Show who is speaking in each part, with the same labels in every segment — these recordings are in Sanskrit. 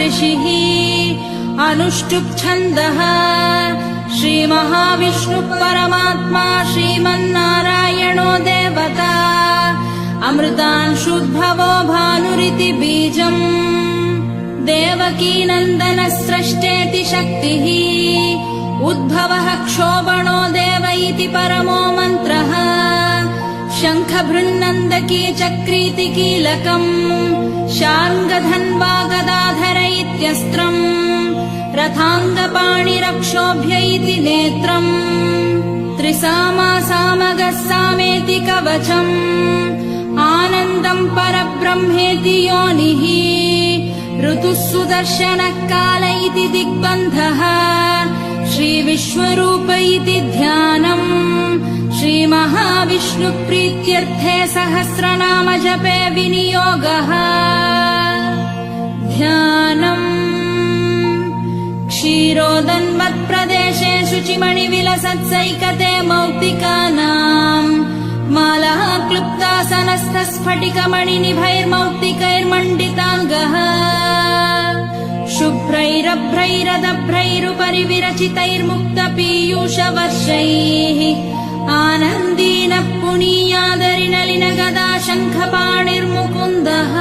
Speaker 1: ऋषिः अनुष्टुप् छन्दः श्रीमहाविष्णुः परमात्मा श्रीमन्नारायणो देवता अमृतांशुद्भवो भानुरिति बीजम् देवकीनन्दन स्रष्टेति शक्तिः उद्भवः क्षोभणो देव इति परमो मन्त्रः शङ्खभृन्नन्दकी चक्रीति कीलकम् शार्ङ्गधन्वा गदाधर इत्यस्त्रम् रथाङ्गपाणिरक्षोभ्य इति नेत्रम् त्रिसामा सामगः सामेति कवचम् आनन्दम् परब्रह्मेति योनिः ऋतुः सुदर्शनः काल इति दिग्बन्धः श्रीविश्वरूप इति ध्यानम् श्रीमहाविष्णुप्रीत्यर्थे सहस्रनाम जपे विनियोगः ध्यानम् क्षीरोदन्वत्प्रदेशे शुचिमणिविलसत्सैकते मौक्तिकानाम् मालः क्लुप्तासनस्थस्फटिकमणिनिभैर्मौक्तिकैर्मण्डिताङ्गः शुभ्रैरभ्रैरदभ्रैरुपरि विरचितैर्मुक्तपीयूषवर्षैः आनन्दीन पुनीयादरिनलिन गदा शङ्खपाणिर्मुकुन्दः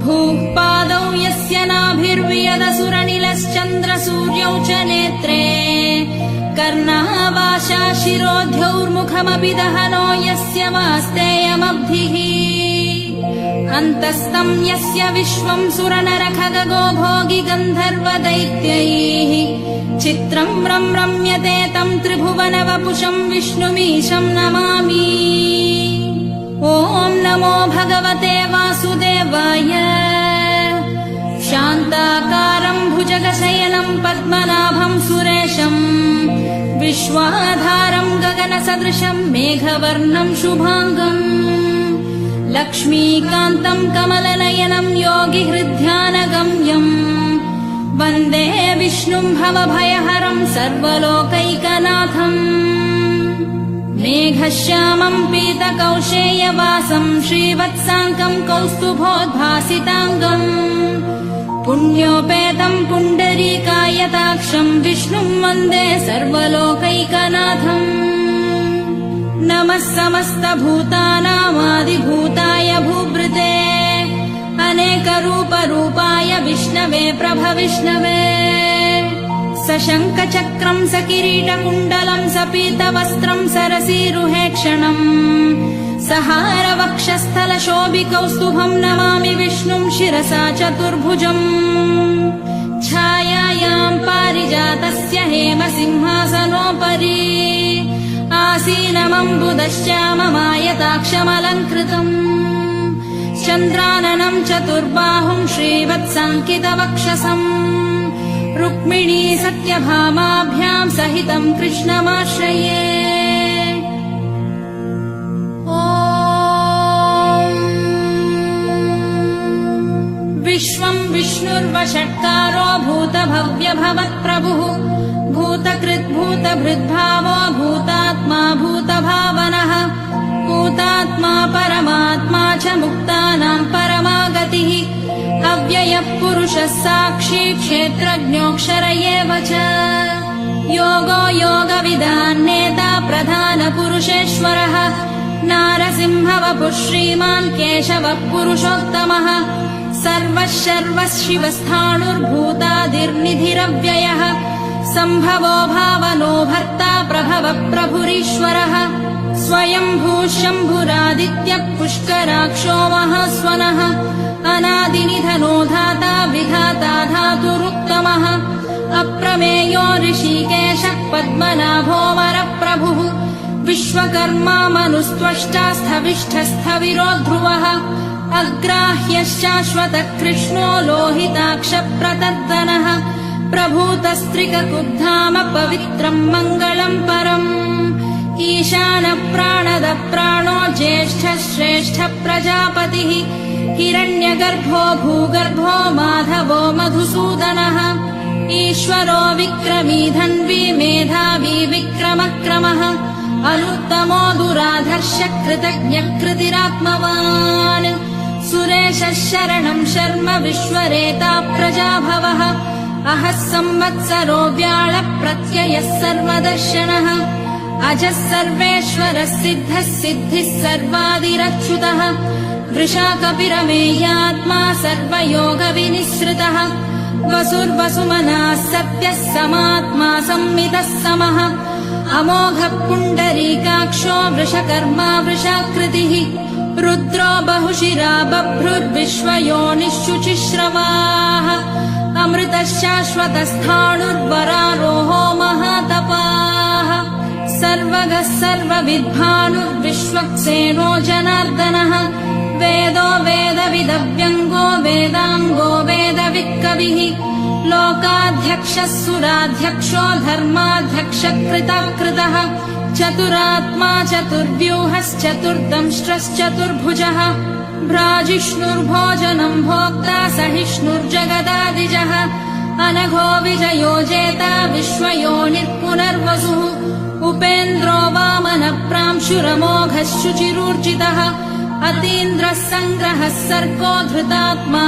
Speaker 1: भूः पादौ यस्य नाभिर्वियदसुरनिलश्चन्द्रसूर्यौ च नेत्रे कर्णः वाशा शिरोध्यौर्मुखमपि दहनो यस्य वास्तेयमब्धिः अन्तस्तम् यस्य विश्वम् सुरनरखगो भोगि गन्धर्वदैत्यैः चित्रम् रम्यते तम् त्रिभुवनवपुषम् विष्णुमीशम् नमामि। ॐ नमो भगवते वासुदेवाय। शान्ताकारम् भुजगशयनम् पद्मनाभम् सुरेशम् विश्वाधारम् गगनसदृशम् मेघवर्णम् शुभाङ्गम् लक्ष्मीकान्तम् कमलनयनम् योगिहृद्ध्यानगम्यम् वन्दे विष्णुम् भवभयहरम् सर्वलोकैकनाथम् मेघश्यामम् पीतकौशेयवासम् श्रीवत्साङ्कम् कौस्तुभोद्भासिताङ्गम् पुण्योपेतम् पुण्डरीकायताक्षम् विष्णुम् वन्दे सर्वलोकैकनाथम् नमः समस्तभूतानामादिभूताय भूभृते अनेकरूपरूपाय विष्णवे प्रभविष्णवे सशङ्खचक्रम् सकिरीटकुण्डलम् सपीतवस्त्रम् सरसीरुहेक्षणम् सहारवक्षस्थलशोभिकौस्तुभम् नमामि विष्णुम् शिरसा चतुर्भुजम् छायायाम् पारिजातस्य हेमसिंहासनोपरि आसीनमम्बुदश्याममायताक्षमलङ्कृतम् चन्द्राननम् चतुर्बाहुम् श्रीवत्साङ्कितवक्षसम् रुक्मिणी सत्यभामाभ्याम् सहितम् कृष्णमाश्रये। विश्वम् विष्णुर्वषट्कारो भूतभव्यभवत्प्रभुः भूतकृद्भूतभृद्भावो भूतात्मा भूतभावनः भूतात्मा परमात्मा च मुक्तानाम् परमागतिः अव्ययः पुरुषः साक्षी क्षेत्रज्ञोऽक्षर एव च योगो योगविदान्नेता प्रधानपुरुषेश्वरः नारसिंहवपुः श्रीमान् केशवः पुरुषोत्तमः सर्वः शर्वः शिवस्थाणुर्भूतादिर्निधिरव्ययः सम्भवो भावनो भर्ता प्रभवः प्रभुरीश्वरः स्वयम्भूः शम्भुरादित्यः पुष्कराक्षो महास्वनः अनादिनिधनो धाता विधाता धातुरुत्तमः अप्रमेयो ऋषिकेशः पद्मनाभो वरप्रभुः विश्वकर्मा मनुस्त्वष्टा स्थविष्ठस्थविरो ध्रुवः अग्राह्यश्शाश्वतः कृष्णो लोहिताक्षप्रतर्दनः प्रभूतस्त्रिककुब्धाम पवित्रम् मङ्गलम् परम् ईशानप्राणदप्राणो ज्येष्ठः श्रेष्ठः प्रजापतिः हिरण्यगर्भो भूगर्भो माधवो मधुसूदनः ईश्वरो विक्रमी धन्वी मेधावी विक्रमक्रमः अनुत्तमो दुराधर्ष कृतज्ञः कृतिरात्मवान् सुरेशः शरणं शर्म विश्वरेता प्रजाभवः अहः संवत्सरो व्याळ प्रत्ययः सर्वदर्शनः अजः सर्वेश्वरः सिद्धः सिद्धिः सर्वादिरच्युतः वृषाकपिरमेयात्मा सर्वयोगविनिःसृतः वसुर्वसुमनः सत्यः समात्मा संमितः समः अमोघः पुण्डरीकाक्षो वृषकर्मा वृषाकृतिः रुद्रो बहुशिरा बभ्रुर्विश्वयोनिः शुचिश्रवाः अमृतः शाश्वतस्थाणुर्वरारोहो महातपाः सर्वगः सर्वविद्भानुर्विश्वक्सेनो जनार्दनः वेदो वेदविदव्यङ्गो वेदाङ्गो वेदवित्कविः लोकाध्यक्षः सुराध्यक्षो धर्माध्यक्षः कृतः चतुरात्मा चतुर्व्यूहश्चतुर्दंष्ट्रश्चतुर्भुजः भ्राजिष्णुर्भोजनं भोक्ता सहिष्णुर्जगदादिजः अनघो विजयो जेता विश्वयोनिर्पुनर्वसुः उपेन्द्रो वामनप्रांशुरमोघः शुचिरूर्जितः अतीन्द्रः सङ्ग्रहः सर्गो धृतात्मा